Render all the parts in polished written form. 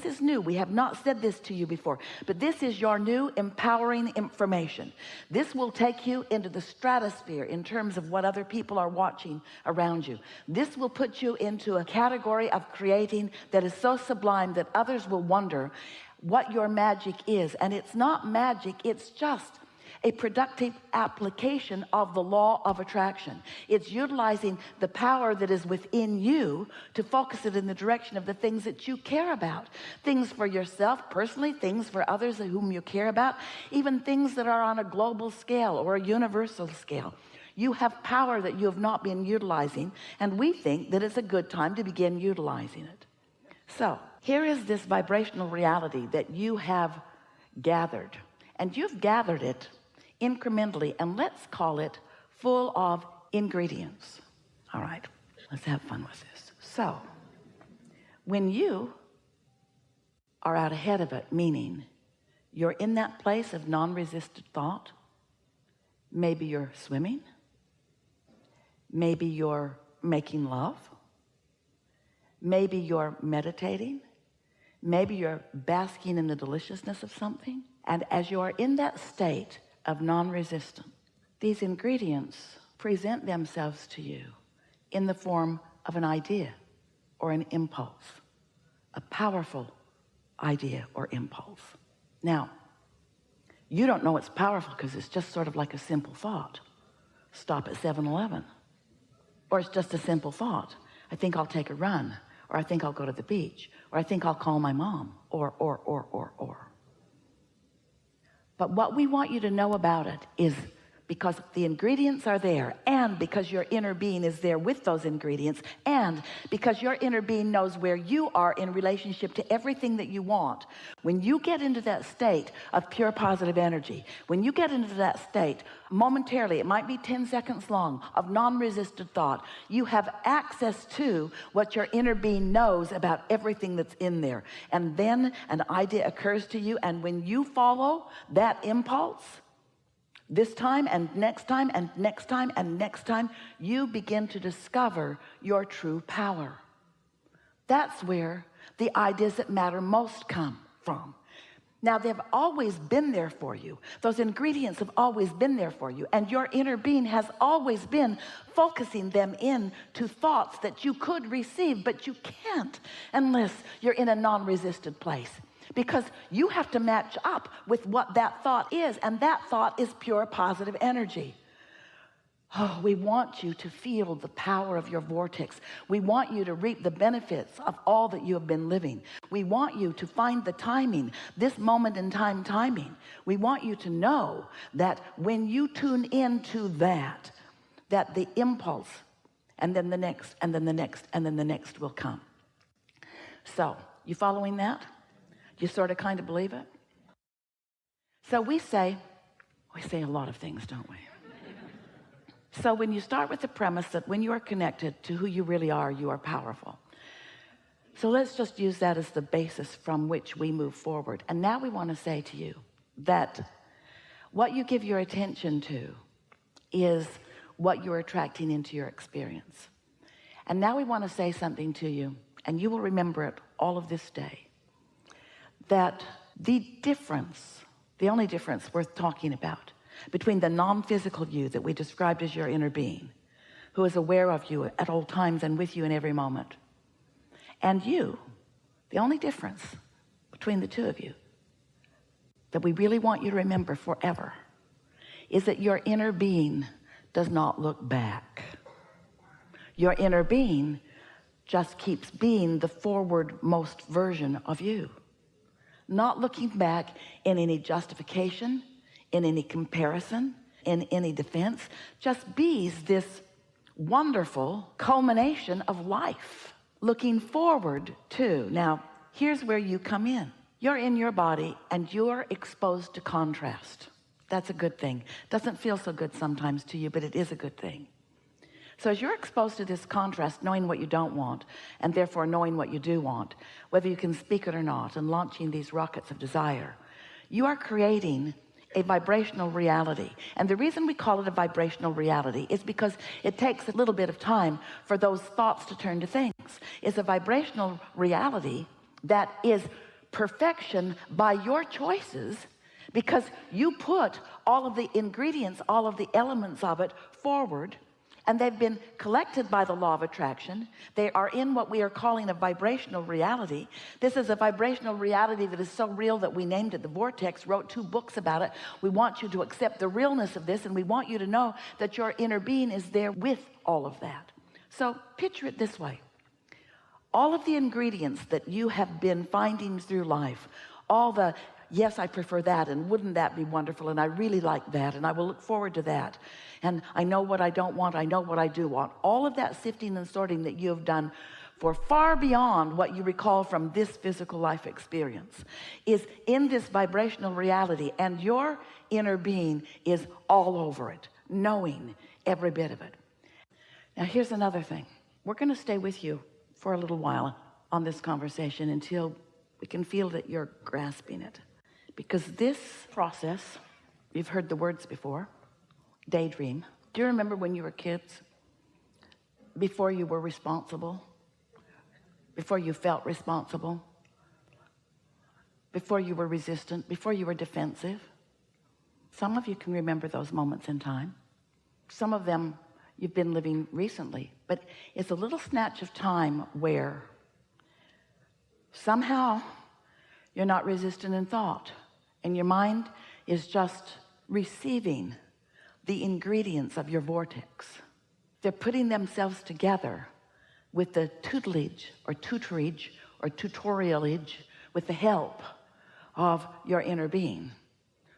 this is new. We have not said this to you before, but this is your new empowering information. This will take you into the stratosphere in terms of what other people are watching around you. This will put you into a category of creating that is so sublime that others will wonder what your magic is. And it's not magic, it's just a productive application of the law of attraction. It's utilizing the power that is within you to focus it in the direction of the things that you care about. Things for yourself personally, things for others whom you care about, even things that are on a global scale or a universal scale. You have power that you have not been utilizing, and we think that it's a good time to begin utilizing it. So here is this vibrational reality that you have gathered, and you've gathered it incrementally, and let's call it full of ingredients. All right, let's have fun with this. So when you are out ahead of it, meaning you're in that place of non-resisted thought, maybe you're swimming, maybe you're making love, maybe you're meditating, maybe you're basking in the deliciousness of something, and as you are in that state of non-resistance, these ingredients present themselves to you in the form of an idea or an impulse, a powerful idea or impulse. Now, you don't know it's powerful because it's just sort of like a simple thought. Stop at 7-Eleven. Or it's just a simple thought. I think I'll take a run, or I think I'll go to the beach, or I think I'll call my mom, or. But what we want you to know about it is, because the ingredients are there, and because your inner being is there with those ingredients, and because your inner being knows where you are in relationship to everything that you want, when you get into that state of pure positive energy, when you get into that state momentarily, it might be 10 seconds long, of non-resisted thought, you have access to what your inner being knows about everything that's in there. And then an idea occurs to you, and when you follow that impulse, this time and next time and next time and next time, you begin to discover your true power. That's where the ideas that matter most come from. Now, they've always been there for you. Those ingredients have always been there for you, and your inner being has always been focusing them in to thoughts that you could receive, but you can't unless you're in a non-resisted place. Because you have to match up with what that thought is, and that thought is pure positive energy. Oh, we want you to feel the power of your vortex. We want you to reap the benefits of all that you have been living. We want you to find the timing, this moment in time timing. We want you to know that when you tune into that the impulse, and then the next, and then the next, and then the next will come. So, you following that? You sort of kind of believe it? So we say a lot of things, don't we? So when you start with the premise that when you are connected to who you really are, you are powerful. So let's just use that as the basis from which we move forward. And now we want to say to you that what you give your attention to is what you're attracting into your experience. And now we want to say something to you, and you will remember it all of this day, that the difference, the only difference worth talking about between the non-physical you that we described as your inner being, who is aware of you at all times and with you in every moment, and you, the only difference between the two of you that we really want you to remember forever is that your inner being does not look back. Your inner being just keeps being the forward-most version of you, not looking back in any justification, in any comparison, in any defense, just bees this wonderful culmination of life, looking forward to. Now, here's where you come in. You're in your body and you're exposed to contrast. That's a good thing. Doesn't feel so good sometimes to you, but it is a good thing. So as you're exposed to this contrast, knowing what you don't want, and therefore knowing what you do want, whether you can speak it or not, and launching these rockets of desire, you are creating a vibrational reality. And the reason we call it a vibrational reality is because it takes a little bit of time for those thoughts to turn to things. It's a vibrational reality that is perfection by your choices, because you put all of the ingredients, all of the elements of it forward, and they've been collected by the law of attraction. They are in what we are calling a vibrational reality. This is a vibrational reality that is so real that we named it the vortex, wrote 2 books about it. We want you to accept the realness of this, and we want you to know that your inner being is there with all of that. So picture it this way. All of the ingredients that you have been finding through life, all the yes, I prefer that, and wouldn't that be wonderful, and I really like that, and I will look forward to that, and I know what I don't want, I know what I do want. All of that sifting and sorting that you have done for far beyond what you recall from this physical life experience is in this vibrational reality, and your inner being is all over it, knowing every bit of it. Now here's another thing. We're going to stay with you for a little while on this conversation until we can feel that you're grasping it, because this process, you've heard the words before, daydream. Do you remember when you were kids, before you were responsible, before you felt responsible, before you were resistant, before you were defensive? Some of you can remember those moments in time. Some of them you've been living recently, but it's a little snatch of time where somehow you're not resistant in thought, and your mind is just receiving the ingredients of your vortex. They're putting themselves together with the tutelage or tutorialage, with the help of your inner being,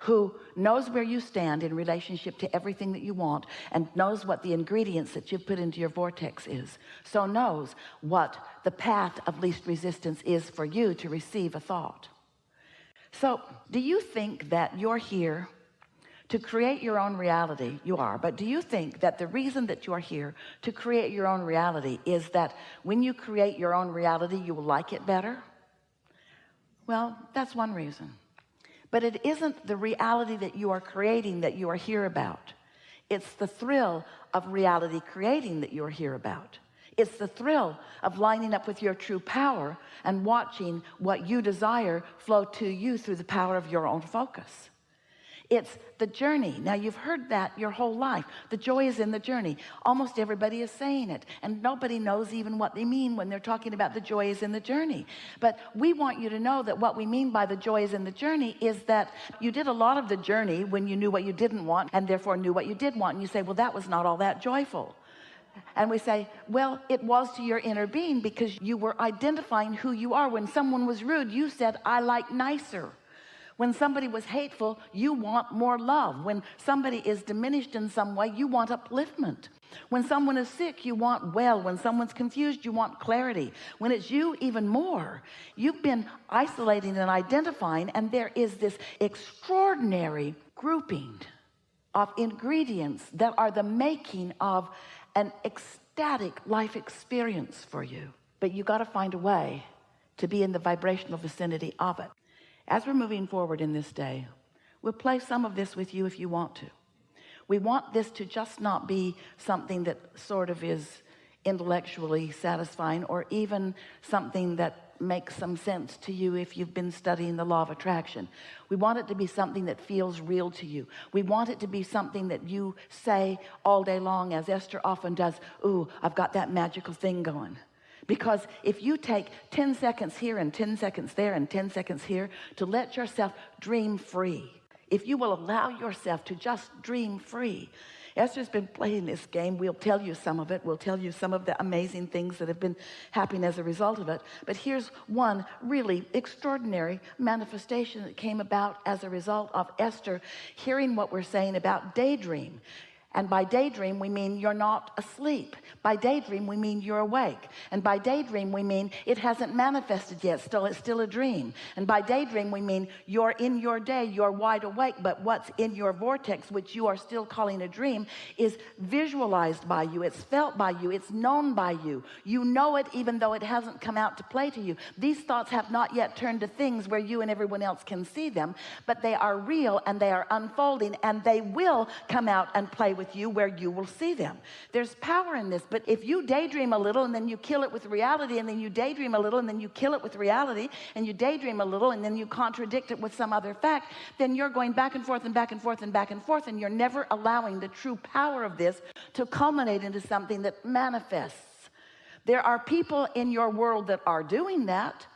who knows where you stand in relationship to everything that you want, and knows what the ingredients that you've put into your vortex is, so knows what the path of least resistance is for you to receive a thought. So do you think that you're here to create your own reality? You are, but do you think that the reason that you're here to create your own reality is that when you create your own reality you will like it better? Well, that's one reason. But it isn't the reality that you are creating that you are here about. It's the thrill of reality creating that you're here about. It's the thrill of lining up with your true power and watching what you desire flow to you through the power of your own focus. It's the journey. Now, you've heard that your whole life. The joy is in the journey. Almost everybody is saying it, and nobody knows even what they mean when they're talking about the joy is in the journey. But we want you to know that what we mean by the joy is in the journey is that you did a lot of the journey when you knew what you didn't want, and therefore knew what you did want. And you say, well, that was not all that joyful. And we say, well, it was to your inner being, because you were identifying who you are. When someone was rude, you said, I like nicer. When somebody was hateful, you want more love. When somebody is diminished in some way, you want upliftment. When someone is sick, you want well. When someone's confused, you want clarity. When it's you, even more. You've been isolating and identifying, and there is this extraordinary grouping of ingredients that are the making of an ecstatic life experience for you. But you got to find a way to be in the vibrational vicinity of it. As we're moving forward in this day, we'll play some of this with you if you want to. We want this to just not be something that sort of is intellectually satisfying, or even something that makes some sense to you if you've been studying the law of attraction. We want it to be something that feels real to you. We want it to be something that you say all day long, as Esther often does, ooh, I've got that magical thing going. Because if you take 10 seconds here and 10 seconds there and 10 seconds here to let yourself dream free, if you will allow yourself to just dream free. Esther's been playing this game. We'll tell you some of it. We'll tell you some of the amazing things that have been happening as a result of it. But here's one really extraordinary manifestation that came about as a result of Esther hearing what we're saying about daydream. And by daydream, we mean you're not asleep. By daydream, we mean you're awake. And by daydream, we mean it hasn't manifested yet, it's still a dream. And by daydream, we mean you're in your day, you're wide awake, but what's in your vortex, which you are still calling a dream, is visualized by you, it's felt by you, it's known by you. You know it even though it hasn't come out to play to you. These thoughts have not yet turned to things where you and everyone else can see them, but they are real and they are unfolding, and they will come out and play with you where you will see them. There's power in this. But if you daydream a little and then you kill it with reality, and then you daydream a little and then you kill it with reality, and you daydream a little and then you contradict it with some other fact, then you're going back and forth and back and forth and back and forth, and you're never allowing the true power of this to culminate into something that manifests. There are people in your world that are doing that.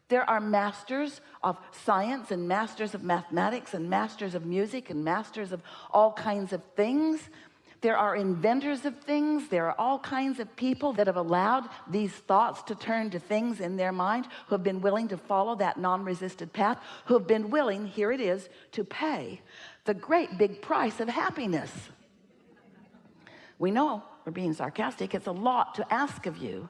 There are masters of science and masters of mathematics and masters of music and masters of all kinds of things. There are inventors of things. There are all kinds of people that have allowed these thoughts to turn to things in their mind, who have been willing to follow that non-resisted path, who have been willing, here it is, to pay the great big price of happiness. We know we're being sarcastic. It's a lot to ask of you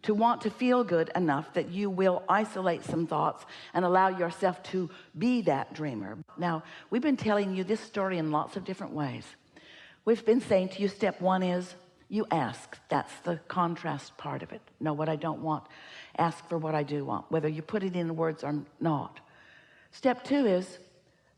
to want to feel good enough that you will isolate some thoughts and allow yourself to be that dreamer. Now, we've been telling you this story in lots of different ways. We've been saying to you, step one is you ask. That's the contrast part of it. Know what I don't want. Ask for what I do want, whether you put it in words or not. Step two is,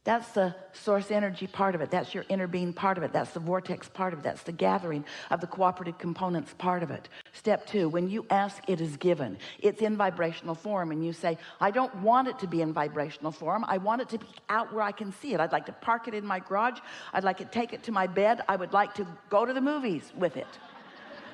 that's the source energy part of it. That's your inner being part of it. That's the vortex part of it. That's the gathering of the cooperative components part of it. Step two, when you ask, it is given. It's in vibrational form, and you say, I don't want it to be in vibrational form. I want it to be out where I can see it. I'd like to park it in my garage. I'd like to take it to my bed. I would like to go to the movies with it.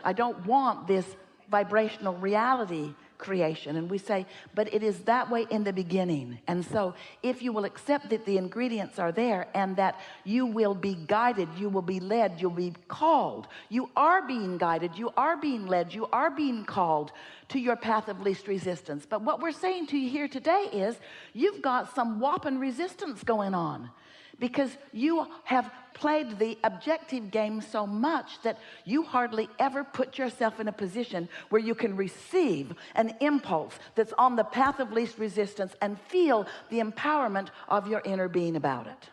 I don't want this vibrational reality creation. And we say, but it is that way in the beginning. And so if you will accept that the ingredients are there, and that you will be guided, you will be led, you'll be called, you are being guided, you are being led, you are being called to your path of least resistance. But what we're saying to you here today is, you've got some whopping resistance going on, because you have played the objective game so much that you hardly ever put yourself in a position where you can receive an impulse that's on the path of least resistance and feel the empowerment of your inner being about it.